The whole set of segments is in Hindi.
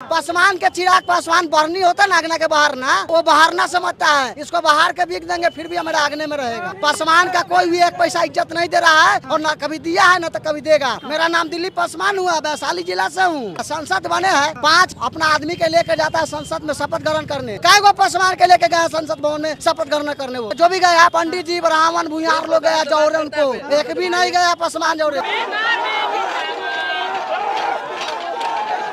पासवान के चिराग पासवान बरनी होता है नागना के बाहर ना, वो बाहर ना समझता है। इसको बाहर के बिक देंगे फिर भी हमारे आगने में रहेगा। पासवान का कोई भी एक पैसा इज्जत नहीं दे रहा है और ना कभी दिया है ना तो कभी देगा। मेरा नाम दिलीप पासवान हुआ, वैशाली जिला से हूँ। संसद बने हैं 5 अपना आदमी के लेके जाता है संसद में शपथ ग्रहण करने। कई गो पासवान के लेके गया संसद भवन में शपथ ग्रहण करने। वो जो भी गया पंडित जी ब्राह्मण भूयार लोग गया जौरे, उनको एक भी नहीं गया पासवान जौरे।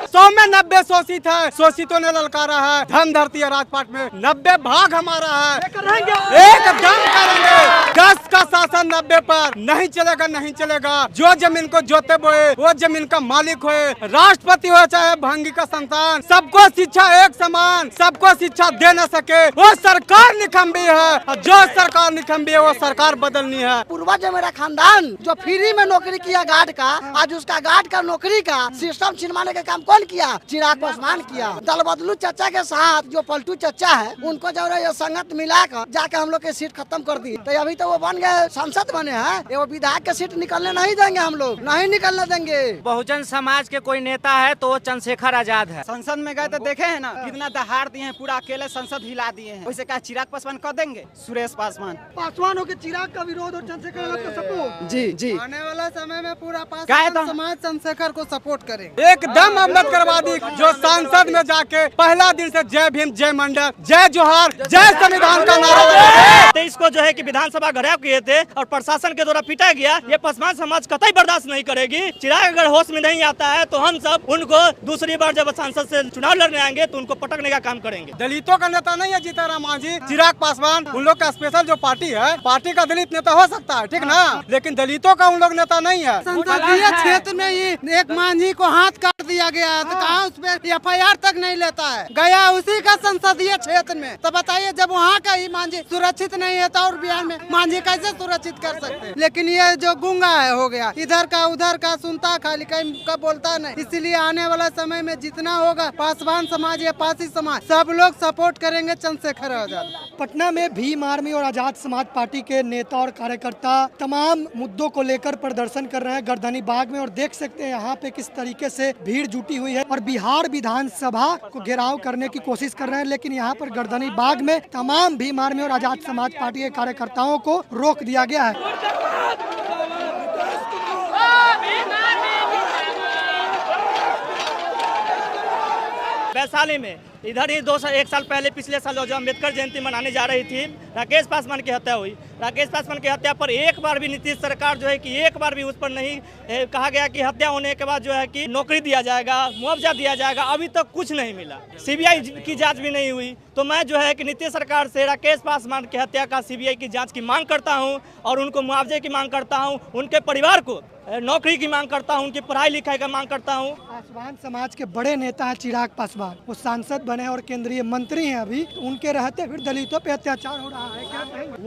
100 में 90 शोषित है, शोषितों ने ललकारा है। धन धरती है राजपाट में 90 भाग हमारा है, एकदम करेंगे। 10 का शासन 90 पर नहीं चलेगा, नहीं चलेगा। जो जमीन को जोते बोए वो जमीन का मालिक होए, राष्ट्रपति हो चाहे भंगी का संतान, सबको शिक्षा एक समान, सबको शिक्षा दे न सके वो सरकार निखम्बी है। जो सरकार निखम्बी है वो सरकार बदलनी है। पूर्वज मेरा खानदान जो फ्री में नौकरी किया गार्ड का, आज उसका गार्ड का नौकरी का सिस्टम छिनवाने का काम कौन किया? चिराग पासवान किया। दल बदलू चचा के साथ जो पलटू चचा है उनको जो है संगत मिलाकर जाके हम लोग की सीट खत्म कर दी। तो अभी तो वो बन गए संसद बने हैं, ये वो विधायक के सीट निकलने नहीं देंगे, हम लोग नहीं निकलने देंगे। बहुजन समाज के कोई नेता है तो वो चंद्रशेखर आजाद है। संसद में गए तो देखे है ना कितना दहाड़ दिए हैं, पूरा अकेले संसद हिला दिए हैं। वैसे क्या चिराग पासवान कर देंगे? सुरेश पासवान पासवानों के चिराग का विरोध और चंद्रशेखर का सपोर्ट। जी जी, आने वाला समय में पूरा पासवान समाज चंद्रशेखर को सपोर्ट करेंगे। एकदम अम्बेडकरवादी जो संसद में जाके पहला दिन से जय भीम, जय मंडल, जय जोहार, जय संविधान का नारा। 23 को जो है कि विधानसभा घेराव किए थे और प्रशासन के द्वारा पीटा गया, ये पासवान समाज कतई बर्दाश्त नहीं करेगी। चिराग अगर होश में नहीं आता है तो हम सब उनको दूसरी बार जब संसद से चुनाव लड़ने आएंगे तो उनको पटकने का काम करेंगे। दलितों का नेता नहीं है जीतनराम मांझी, चिराग पासवान उन लोग का स्पेशल जो पार्टी है, पार्टी का दलित नेता हो सकता है, ठीक ना, लेकिन दलितों का उन लोग नेता नहीं है। संसदीय क्षेत्र में ही एक मांझी को हाथ काट दिया गया तो कहाँ उस पर FIR तक नहीं लेता है, गया उसी का संसदीय क्षेत्र में। तो बताइए जब वहाँ का ही मांझी सुरक्षित नहीं है तो और बिहार में मांझी कैसे सुरक्षित कर सकते हैं? लेकिन ये जो गूंगा है हो गया, इधर का उधर का सुनता खाली कहीं का बोलता नहीं। इसीलिए आने वाला समय में जितना होगा पासवान समाज या पासी समाज सब लोग सपोर्ट करेंगे चंद्रशेखर आजाद। पटना में भीम आर्मी और आजाद समाज पार्टी के नेता और कार्यकर्ता तमाम मुद्दों को लेकर प्रदर्शन कर रहे हैं गर्दनी बाग में, और देख सकते हैं यहाँ पे किस तरीके से भीड़ जुटी हुई है और बिहार विधानसभा को घेराव करने की कोशिश कर रहे हैं। लेकिन यहाँ पर गर्दनी बाग में तमाम भीम आर्मी और आजाद समाज पार्टी के कार्यकर्ताओं को रोक दिया गया है। वैशाली में इधर ही 1 साल पहले पिछले साल जो अम्बेडकर जयंती मनाने जा रही थी, राकेश पासवान की हत्या हुई। राकेश पासवान की हत्या पर एक बार भी नीतीश सरकार जो है कि एक बार भी उस पर नहीं कहा गया कि हत्या होने के बाद जो है कि नौकरी दिया जाएगा, मुआवजा दिया जाएगा। अभी तक कुछ नहीं मिला, CBI की जांच भी नहीं हुई। तो मैं जो है कि नीतीश सरकार से राकेश पासवान की हत्या का CBI की जाँच की मांग करता हूँ और उनको मुआवजे की मांग करता हूँ, उनके परिवार को नौकरी की मांग करता हूं, उनकी पढ़ाई लिखाई का मांग करता हूं। पासवान समाज के बड़े नेता है चिराग पासवान, वो सांसद बने और केंद्रीय मंत्री हैं अभी, उनके रहते फिर दलितों पे अत्याचार हो रहा है, क्या कहेंगे?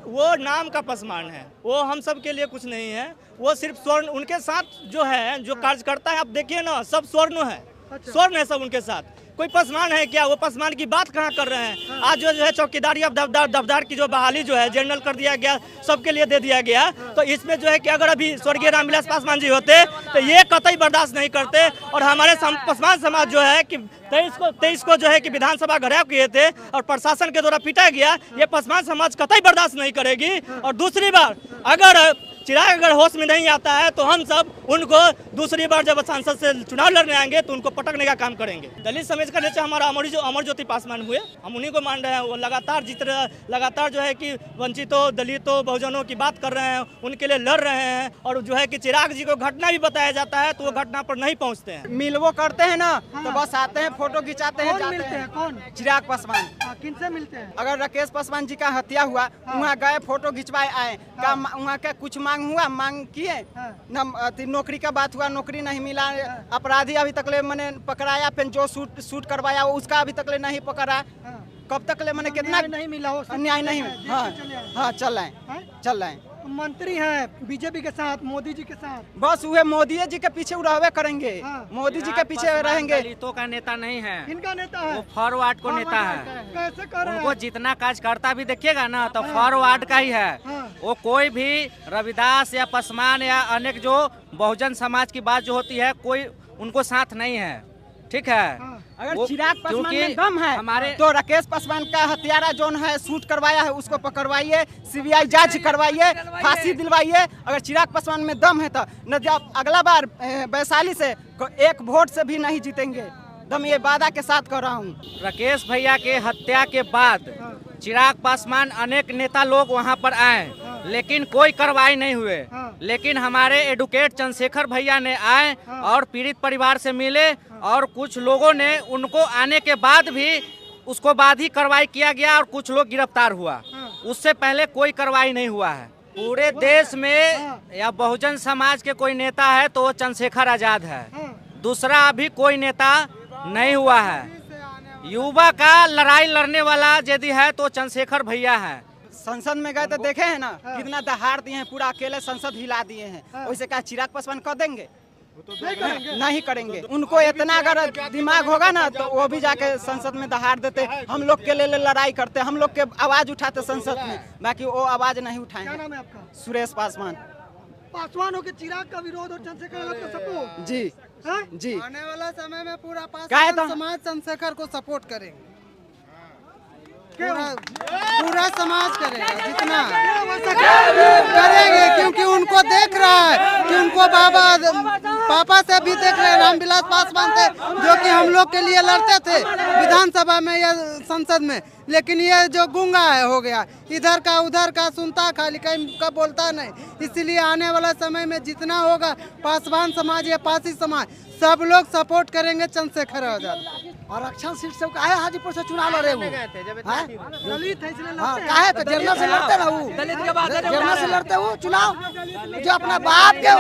वो नाम का पासवान है, वो हम सब के लिए कुछ नहीं है। वो सिर्फ स्वर्ण, उनके साथ जो है जो कार्यकर्ता है आप देखिए ना, सब स्वर्ण है, स्वर्ण है सब उनके साथ। कोई पासवान है क्या? वो पासवान की बात कहाँ कर रहे हैं? आज जो है चौकीदारी अब दफ्तार की जो बहाली जो है जनरल कर दिया गया, सबके लिए दे दिया गया। तो इसमें जो है कि अगर अभी स्वर्गीय रामविलास पासवान जी होते तो ये कतई बर्दाश्त नहीं करते। और हमारे पासवान समाज जो है कि 23 को जो है कि विधानसभा घेराव किए थे और प्रशासन के द्वारा पीटा गया, ये पासवान समाज कतई बर्दाश्त नहीं करेगी। और दूसरी बार अगर चिराग अगर होश में नहीं आता है तो हम सब उनको दूसरी बार जब संसद से चुनाव लड़ने आएंगे तो उनको पटकने का काम करेंगे। दलित समाज का नेता हमारा अमर ज्योति पासवान हुए, हम उन्हीं को मान रहे हैं। वो लगातार जो है कि वंचितों, दलितों, बहुजनों की बात कर रहे हैं, उनके लिए लड़ रहे हैं। और जो है कि चिराग जी को घटना भी बताया जाता है तो वो घटना पर नहीं पहुँचते हैं। मिलवो करते हैं ना तो बस आते हैं, फोटो खिंचाते हैं, जाते हैं। कौन? चिराग पासवान। किनसे मिलते हैं? अगर राकेश पासवान जी का हत्या हुआ, वहाँ गए, फोटो खिंचवाए आए, का वहाँ का कुछ मांग हुआ, मांग किए न, नौकरी का बात हुआ, नौकरी नहीं मिला। अपराधी अभी तक ले मैंने पकड़ाया, फिर जो शूट करवाया उसका अभी तक ले नहीं पकड़ा। कब तक ले मैंने कितना नहीं मिला हो, अन्याय नहीं। हाँ चल रहे हैं। मंत्री हैं बीजेपी के साथ, मोदी जी के साथ, बस हुए मोदी जी के पीछे रहवे करेंगे। मोदी जी के पीछे रहेंगे। दलितों का नेता नहीं है, इनका नेता है, वो फॉरवर्ड को नेता है। कैसे कर रहे हैं? उनको जितना कार्यकर्ता भी देखिएगा ना तो फॉरवर्ड का ही है। वो कोई भी रविदास या पासवान या अनेक जो बहुजन समाज की बात जो होती है, कोई उनको साथ नहीं है। ठीक है। अगर चिराग पासवान में दम है हमारे तो राकेश पासवान का हत्यारा जोन है शूट करवाया है उसको पकड़वाइए, सीबीआई जांच करवाइए, फांसी दिलवाइए। अगर चिराग पासवान में दम है तो न जब अगला बार वैशाली से 1 वोट से भी नहीं जीतेंगे, दम ये वादा के साथ कर रहा हूँ। राकेश भैया के हत्या के बाद चिराग पासवान अनेक नेता लोग वहां पर आए, लेकिन कोई कार्रवाई नहीं हुए। लेकिन हमारे एडवोकेट चंद्रशेखर भैया ने आए और पीड़ित परिवार से मिले, और कुछ लोगों ने उनको आने के बाद भी उसको बाद ही कार्रवाई किया गया और कुछ लोग गिरफ्तार हुआ। उससे पहले कोई कार्रवाई नहीं हुआ है। पूरे देश में या बहुजन समाज के कोई नेता है तो वो चंद्रशेखर आजाद है, दूसरा अभी कोई नेता नहीं हुआ है। युवा का लड़ाई लड़ने वाला यदि है तो चंद्रशेखर भैया है। संसद में गए तो देखे हैं ना कितना दहाड़ दिए हैं, पूरा अकेले संसद हिला दिए हैं। वैसे क्या चिराग पासवान कर देंगे? नहीं करेंगे। उनको इतना अगर दिमाग होगा ना तो वो भी जाके संसद में दहाड़ देते, हम लोग के लिए लड़ाई करते, हम लोग के आवाज उठाते संसद में, बाकी वो आवाज नहीं उठाएंगे। क्या नाम है आपका? सुरेश पासवान। पासवान हो के चिराग का विरोध और चंद्रशेखर का सपोर्ट। जी हाँ? जी। आने वाला समय में पूरा क्या है पासवान तो? समाज चंद्रशेखर को सपोर्ट करेंगे। पूरा समाज करेगा, जितना करेंगे, क्योंकि उनको देख रहा है कि उनको पापा से भी देख रहे हैं। रामविलास पासवान थे जो कि हम लोग के लिए लड़ते थे विधानसभा में या संसद में, लेकिन ये जो गूंगा है हो गया, इधर का उधर का सुनता खाली, कहीं का बोलता नहीं। इसलिए आने वाला समय में जितना होगा पासवान समाज या पासी समाज सब लोग सपोर्ट करेंगे चंद्रशेखर आजाद। आरक्षण सीट से काहे हाजीपुर से चुनाव लड़े वो? हाँ? दलित है इसलिए हाँ, काहे तो जर्नल से लड़ते ना वो, जर्नल से लड़ते वो चुनाव। जो अपना बाप के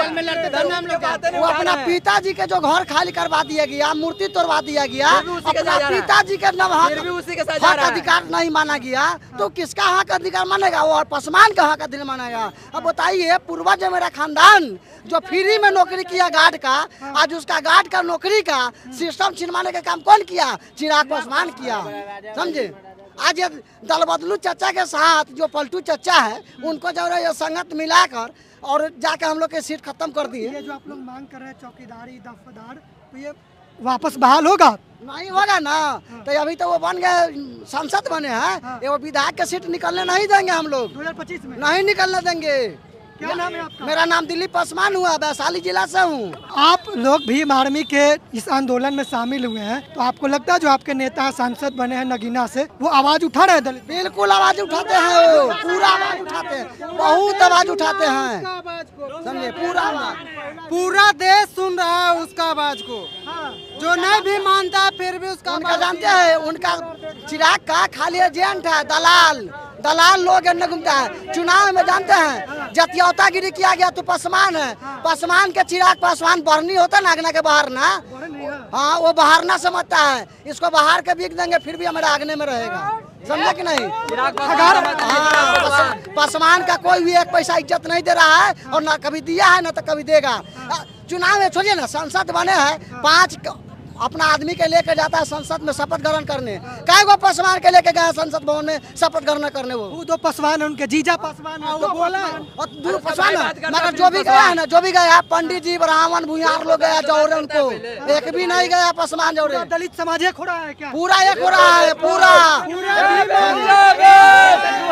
वो अपना पिताजी के जो घर खाली करवा दिया गया, मूर्ति तोड़वा दिया गया, अपना पिताजी के नाम हक अधिकार नहीं माना गया, तो किसका हक अधिकार मानेगा वो? और पासवान का हक अधिकार मानेगा? अब बताइए, पूर्वज मेरा खानदान जो फ्री में नौकरी किया गार्ड का, आज उसका गार्ड का नौकरी का सिस्टम छिनवाने का काम कौन किया? चिराग पासवान किया। समझे? आज ये दल बदलू चचा के साथ जो पलटू चचा है उनको जो है संगत मिलाकर और जाके हम लोग के सीट खत्म कर दिए। ये जो आप लोग मांग कर रहे हैं चौकीदारी दफदार, तो ये वापस बहाल होगा? नहीं होगा ना, तो अभी तो वो बन गए सांसद बने हैं, ये वो विधायक के सीट निकलने नहीं देंगे हम लोग, 2025 में नहीं निकलने देंगे। क्या नाम है आपका? मेरा नाम दिलीप पासवान हुआ, वैशाली जिला से हूँ। आप लोग भीम आर्मी के इस आंदोलन में शामिल हुए हैं, तो आपको लगता है जो आपके नेता सांसद बने हैं नगीना से, वो आवाज उठा रहे हैं दलित? बिल्कुल आवाज उठाते हैं, वो पूरा आवाज उठाते हैं, बहुत आवाज उठाते हैं। समझे? पूरा आवाज, पूरा देश सुन रहा है उसका आवाज को। जो नहीं भी मानता है फिर भी उसका उनका जानते हैं, उनका चिराग का खाली एजेंट है, दलाल लोग एने घूमता है। चुनाव में जानते हैं जतियौतागिरी किया गया तो पासवान है, पासवान के चिराग पासवान बरनी होता ना, आगना के बाहर ना, हाँ वो बाहर ना समझता है, इसको बाहर के बिक देंगे फिर भी हमारे आगने में रहेगा। समझे कि नहीं? अगर पासवान का कोई भी 1 पैसा इज्जत नहीं दे रहा है, और ना कभी दिया है ना तो कभी देगा। चुनाव में छोड़िए ना, सांसद बने हैं, 5 अपना आदमी के लेके जाता है संसद में शपथ ग्रहण करने, काय वो पासवान के लेके गया संसद भवन में शपथ ग्रहण करने? वो 2 पासवान है, उनके जीजा पासवान है, वो बोला और 2 पासवान है, मगर जो भी गया है ना, जो भी गया, पंडित जी, ब्राह्मण, भूयार लोग गया जौरे, उनको एक भी नहीं गया पासवान जौरे। दलित समाज एक हो रहा है क्या? पूरा एक हो रहा है, पूरा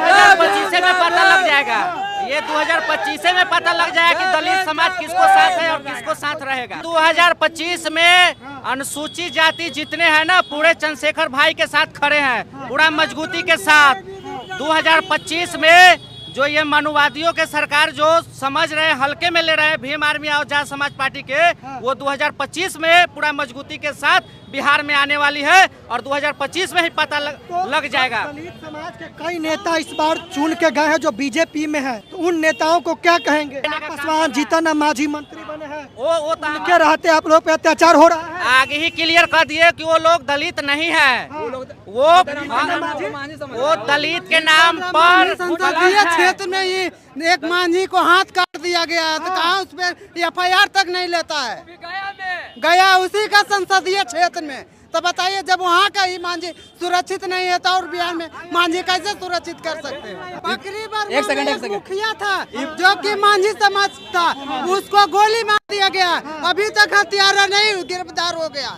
2025 में पता लग जाएगा, ये 2025 में पता लग जाएगा कि दलित समाज किसको साथ है और किसको साथ रहेगा। 2025 में अनुसूचित जाति जितने हैं ना, पूरे चंद्रशेखर भाई के साथ खड़े हैं, पूरा मजबूती के साथ। 2025 में जो ये मनुवादियों के सरकार जो समझ रहे हैं, हल्के में ले रहे हैं भीम आर्मी और आजाद समाज पार्टी के, वो 2025 में पूरा मजबूती के साथ बिहार में आने वाली है, और 2025 में ही पता लग जाएगा। दलित समाज के कई नेता इस बार चुन के गए हैं जो बीजेपी में हैं, तो उन नेताओं को क्या कहेंगे? पासवान जीतन मांझी मंत्री बने हैं, वो क्या रहते आप लोग पे अत्याचार हो रहा है? आगे ही क्लियर कर दिए कि वो लोग दलित नहीं है, वो दलित के नाम पर संसदीय क्षेत्र में ही एक मांझी को हाथ काट दिया गया है, तो कहाँ उस पर FIR तक नहीं लेता है? गया उसी का संसदीय क्षेत्र में, तो बताइए जब वहाँ का ही मांझी सुरक्षित नहीं है तो और बिहार में मांझी कैसे सुरक्षित कर सकते हैं? बकरी बर्मा में एक मुखिया था जो कि मांझी समाज था, उसको गोली मार दिया गया, अभी तक हत्यारा नहीं गिरफ्तार हो गया।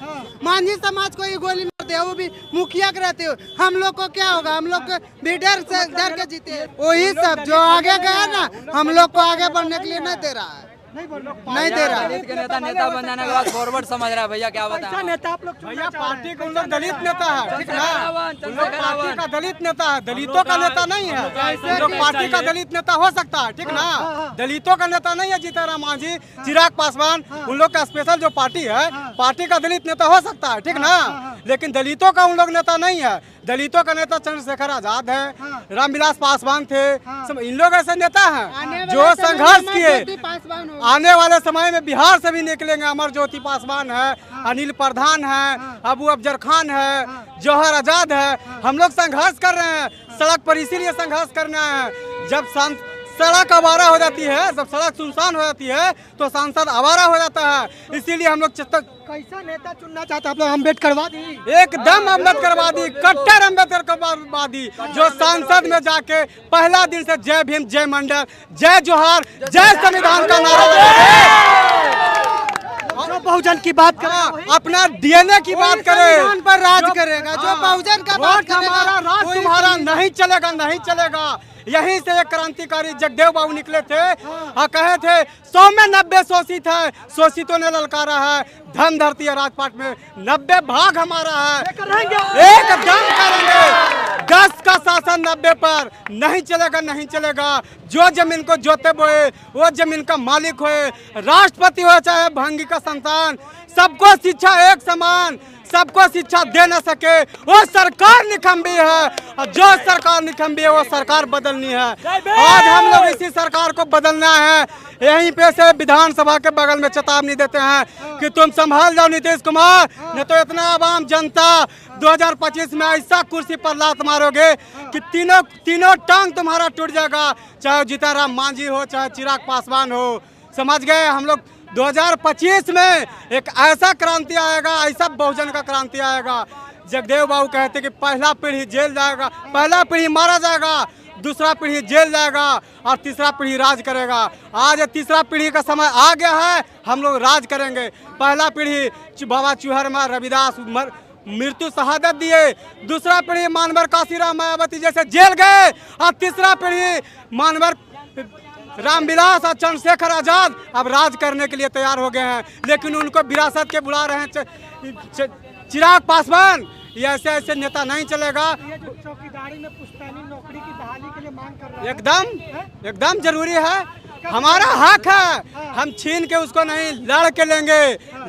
मांझी समाज को ही गोली मार दिया, वो भी मुखिया के रहते हो। हम लोग को क्या होगा? हम लोग भी डर के जीते। वही सब जो आगे गया ना, हम लोग को आगे बढ़ने के लिए नहीं दे रहा है, नहीं दे रहा। दलित के नेता बन जाने के बाद फॉरवर्ड समझ रहा है भैया, क्या बताएं? नेता आप लोग भैया पार्टी का उन लोग दलित नेता है, ठीक ना? उन लोग पार्टी का दलित नेता है, दलितों का नेता नहीं है। उन लोग पार्टी का दलित नेता हो सकता है, ठीक ना? दलितों का नेता नहीं है जीतनराम मांझी, चिराग पासवान, उन लोग का स्पेशल जो पार्टी है, पार्टी का दलित नेता हो सकता है, ठीक ना? लेकिन दलितों का उन लोग नेता नहीं है। दलितों का नेता चंद्रशेखर आजाद है, रामविलास पासवान थे, इन लोग ऐसे नेता हैं जो संघर्ष किए। आने वाले समय में बिहार से भी निकलेंगे, अमर ज्योति पासवान है, अनिल प्रधान है, अबू अफजल खान है, जौहर आजाद है। हम लोग संघर्ष कर रहे हैं सड़क पर, इसीलिए संघर्ष करना है। जब सड़क आवारा हो जाती है, जब सड़क सुनसान हो जाती है तो सांसद आवारा हो जाता है। इसीलिए हम लोग कैसा नेता चुनना चाहते हैं आप लोग? अम्बेडकरवादी, एकदम अम्बेडकरवादी, कट्टर अम्बेडकरवादी, जो सांसद में जाके पहला दिन से जय भीम, जय मंडल, जय जोहार, जय संविधान का नारा जो बहुजन की बात करें, अपना डीएनए की बात करे, पर राज करेगा, जो बहुजन का बात करेगा, हमारा राज तुम्हारा नहीं चलेगा, नहीं चलेगा। यहीं से एक क्रांतिकारी जगदेव बाबू निकले थे और कहे थे 100 में 90 शोषित है, शोषितों ने ललकारा है, धन धरती और राजपाट में 90 भाग हमारा है, एकदम करेंगे। 10 का शासन 90 पर नहीं चलेगा, नहीं चलेगा। जो जमीन को जोते बोए वो जमीन का मालिक होए, राष्ट्रपति हो चाहे भंगी का संतान, सबको शिक्षा एक समान, सबको शिक्षा दे न सके वो सरकार निकम्बी है, और जो सरकार निकम्बी है वो सरकार बदलनी है। आज हम लोग इसी सरकार को बदलना है। यहीं पे से विधानसभा के बगल में चेतावनी देते हैं कि तुम संभाल जाओ नीतीश कुमार, नहीं तो इतना आवाम जनता 2025 में ऐसा कुर्सी पर लात मारोगे कि तीनों टांग तुम्हारा टूट जाएगा, चाहे जीतनराम मांझी हो चाहे चिराग पासवान हो। समझ गए? हम लोग 2025 में एक ऐसा क्रांति आएगा, ऐसा बहुजन का क्रांति आएगा। जगदेव बाबू कहते कि पहला पीढ़ी जेल जाएगा, पहला पीढ़ी मारा जाएगा, दूसरा पीढ़ी जेल जाएगा और तीसरा पीढ़ी राज करेगा। आज तीसरा पीढ़ी का समय आ गया है, हम लोग राज करेंगे। पहला पीढ़ी बाबा चूहरमा रविदास मृत्यु शहादत दिए, दूसरा पीढ़ी मानवर काशीराम मायावती जैसे जेल गए, और तीसरा पीढ़ी मानवर रामविलास और चंद्रशेखर आजाद अब राज करने के लिए तैयार हो गए हैं। लेकिन उनको विरासत के बुला रहे हैं चिराग पासवान। ये ऐसे नेता नहीं चलेगा। ये जो चौकीदारी में पुश्तैनी नौकरी की बहाली के लिए मांग कर रहे हैं, एकदम जरूरी है, हमारा हक है। हम छीन के उसको नहीं, लड़ के लेंगे,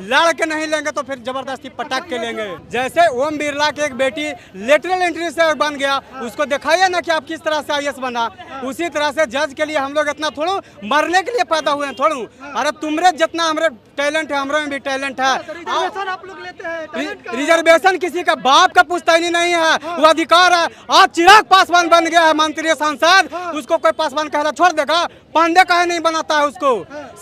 लड़ के नहीं लेंगे तो फिर जबरदस्ती पटक के लेंगे। जैसे ओम बिरला की एक बेटी लेटरल एंट्री से बन गया, उसको दिखाइए ना कि आप किस तरह से आईएएस बना। उसी तरह से जज के लिए हम लोग इतना थोड़ू मरने के लिए पैदा हुए हैं, थोड़ू। अरे तुमरे जितना हमारे टैलेंट है, हमारे में भी टैलेंट है। आप लोग लेते हैं रिजर्वेशन किसी का बाप का पुश्तैनी नहीं है, वो अधिकार है। आज चिराग पासवान बन गया है मंत्री सांसद, उसको कोई पासवान कहना छोड़ देगा? पांडे कहे नहीं बनाता है उसको,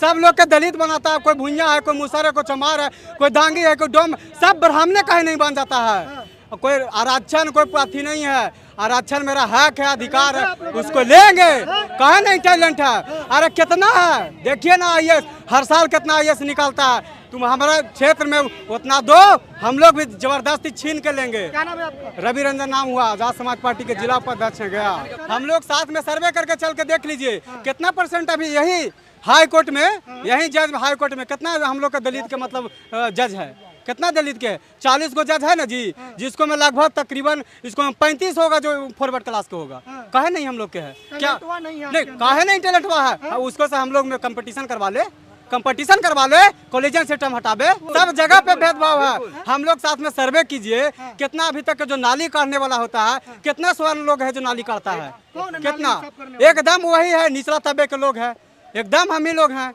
सब लोग के दलित बनाता है। कोई भुइया है, कोई मुसर है, कोई चमार है, कोई दांगी है, कोई डोम, सब ब्राह्मणे कहे नहीं बन जाता है। कोई आरक्षण कोई अथी नहीं है, आरक्षण मेरा हक है, अधिकार है, उसको लेंगे। कहे नहीं टैलेंट है? अरे कितना है, देखिए ना आईएएस हर साल कितना आईएएस निकलता है। तुम हमारे क्षेत्र में उतना दो, हम लोग भी जबरदस्ती छीन के लेंगे। क्या नाम है आपका? रवि रंजन नाम हुआ, आजाद समाज पार्टी के जिला उपाध्यक्ष है गया। हम लोग साथ में सर्वे करके चल के देख लीजिए कितना परसेंट अभी यही हाई कोर्ट में, यही जज हाई कोर्ट में कितना हम लोग का दलित के मतलब जज है, कितना दलित के 40 गो जज है ना जी, जिसको में लगभग तकरीबन इसको 35 होगा जो फॉरवर्ड क्लास का होगा। कहे नहीं हम लोग के है क्या? नहीं कहे नहीं टैलेंट हुआ है, उसको से हम लोग में कंपटीशन करवा ले, कंपटीशन करवा ले, कॉलेजन सिस्टम हटावे। सब जगह पे भेदभाव है। हम लोग साथ में सर्वे कीजिए कितना अभी तक जो नाली काटने वाला होता है, कितना स्वर्ण लोग है जो नाली काटता है, कितना? एकदम वही है, निचला तबके के लोग हैं, एकदम हम ही लोग हैं।